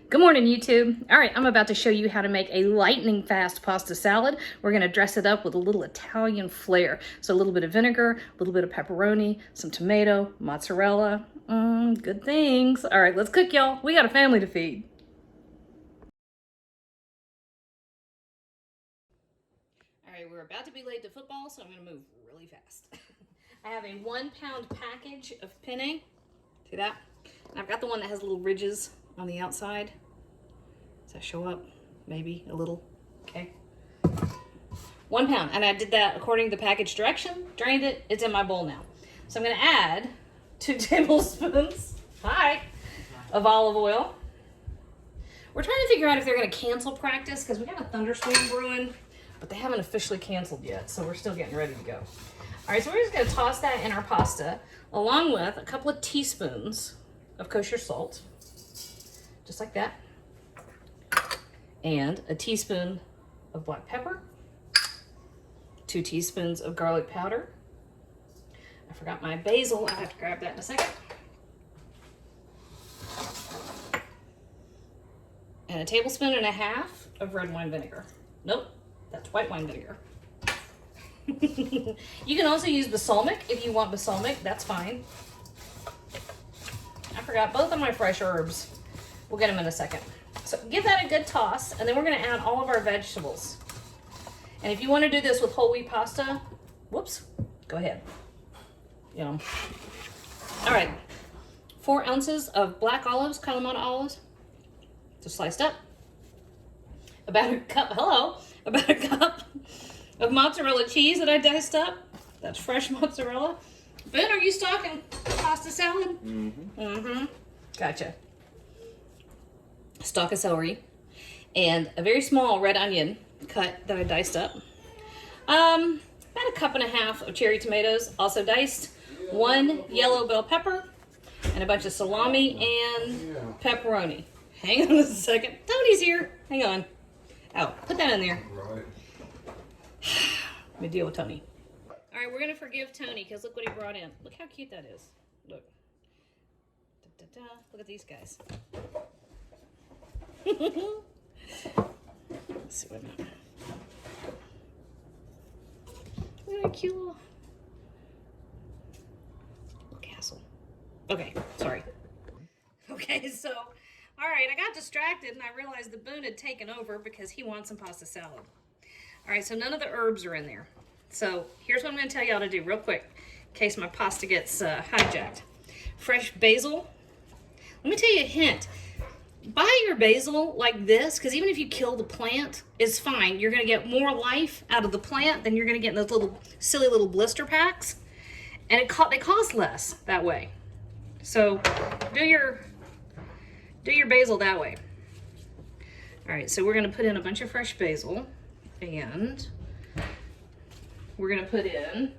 Good morning, YouTube. All right, I'm about to show you how to make a lightning fast pasta salad. We're gonna dress it up with a little Italian flair. So a little bit of vinegar, a little bit of pepperoni, some tomato, mozzarella, good things. All right, let's cook, y'all. We got a family to feed. All right, we're about to be late to football, so I'm gonna move really fast. I have a 1 pound package of penne. See that? And I've got the one that has little ridges on the outside. Does that show up? Maybe a little. Okay. 1 pound. And I did that according to the package direction, drained it. It's in my bowl now. So I'm going to add 2 tablespoons of olive oil. We're trying to figure out if they're going to cancel practice because we got a thunderstorm brewing, but they haven't officially canceled yet. So we're still getting ready to go. All right, so we're just going to toss that in our pasta along with a couple of teaspoons of kosher salt. Just like that. And a teaspoon of black pepper, 2 teaspoons of garlic powder. I forgot my basil. I have to grab that in a second. And a tablespoon and a half of red wine vinegar. Nope, that's white wine vinegar. You can also use balsamic if you want balsamic, that's fine. I forgot both of my fresh herbs. We'll get them in a second. So give that a good toss, and then we're gonna add all of our vegetables. And if you wanna do this with whole wheat pasta, whoops, go ahead. Yum. All right, 4 ounces of black olives, Kalamata olives, just sliced up. About a cup of mozzarella cheese that I diced up. That's fresh mozzarella. Ben, are you stocking pasta salad? Mm-hmm. Gotcha. Stalk of celery, and a very small red onion cut that I diced up. About a cup and a half of cherry tomatoes, also diced. 1 yellow bell pepper, and a bunch of salami and pepperoni. Hang on a second. Tony's here. Hang on. Oh, put that in there. Right. Let me deal with Tony. All right, we're gonna forgive Tony because look what he brought in. Look how cute that is. Look. Da, da, da. Look at these guys. Let's see what I'm at. Look at that cute little castle. Okay, sorry. Okay, so, all right, I got distracted and I realized the Boone had taken over because he wants some pasta salad. All right, so none of the herbs are in there. So here's what I'm gonna tell y'all to do real quick in case my pasta gets hijacked. Fresh basil. Let me tell you a hint. Buy your basil like this, because even if you kill the plant, it's fine. You're gonna get more life out of the plant than you're gonna get in those little silly little blister packs. And they cost less that way. So do your basil that way. All right, so we're gonna put in a bunch of fresh basil, and we're gonna put in a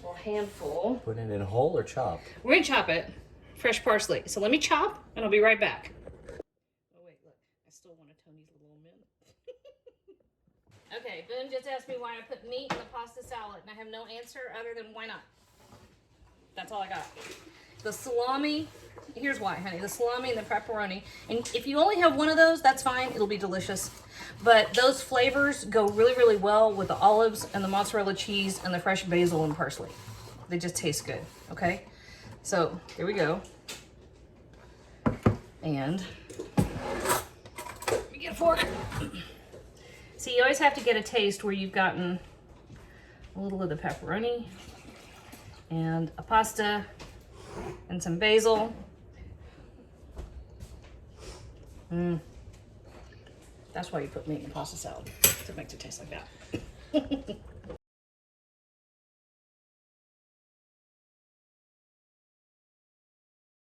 little handful. Put it in whole or chopped? We're gonna chop it. Fresh parsley. So let me chop, and I'll be right back. Oh wait, look, I still want a Tony's little mint. Okay, Ben just asked me why I put meat in the pasta salad, and I have no answer other than why not. That's all I got. The salami, here's why, honey. The salami and the pepperoni. And if you only have one of those, that's fine. It'll be delicious. But those flavors go really, really well with the olives and the mozzarella cheese and the fresh basil and parsley. They just taste good, okay? So here we go. And let me get a fork. See, you always have to get a taste where you've gotten a little of the pepperoni and a pasta and some basil. That's why you put meat in pasta salad, to make it taste like that.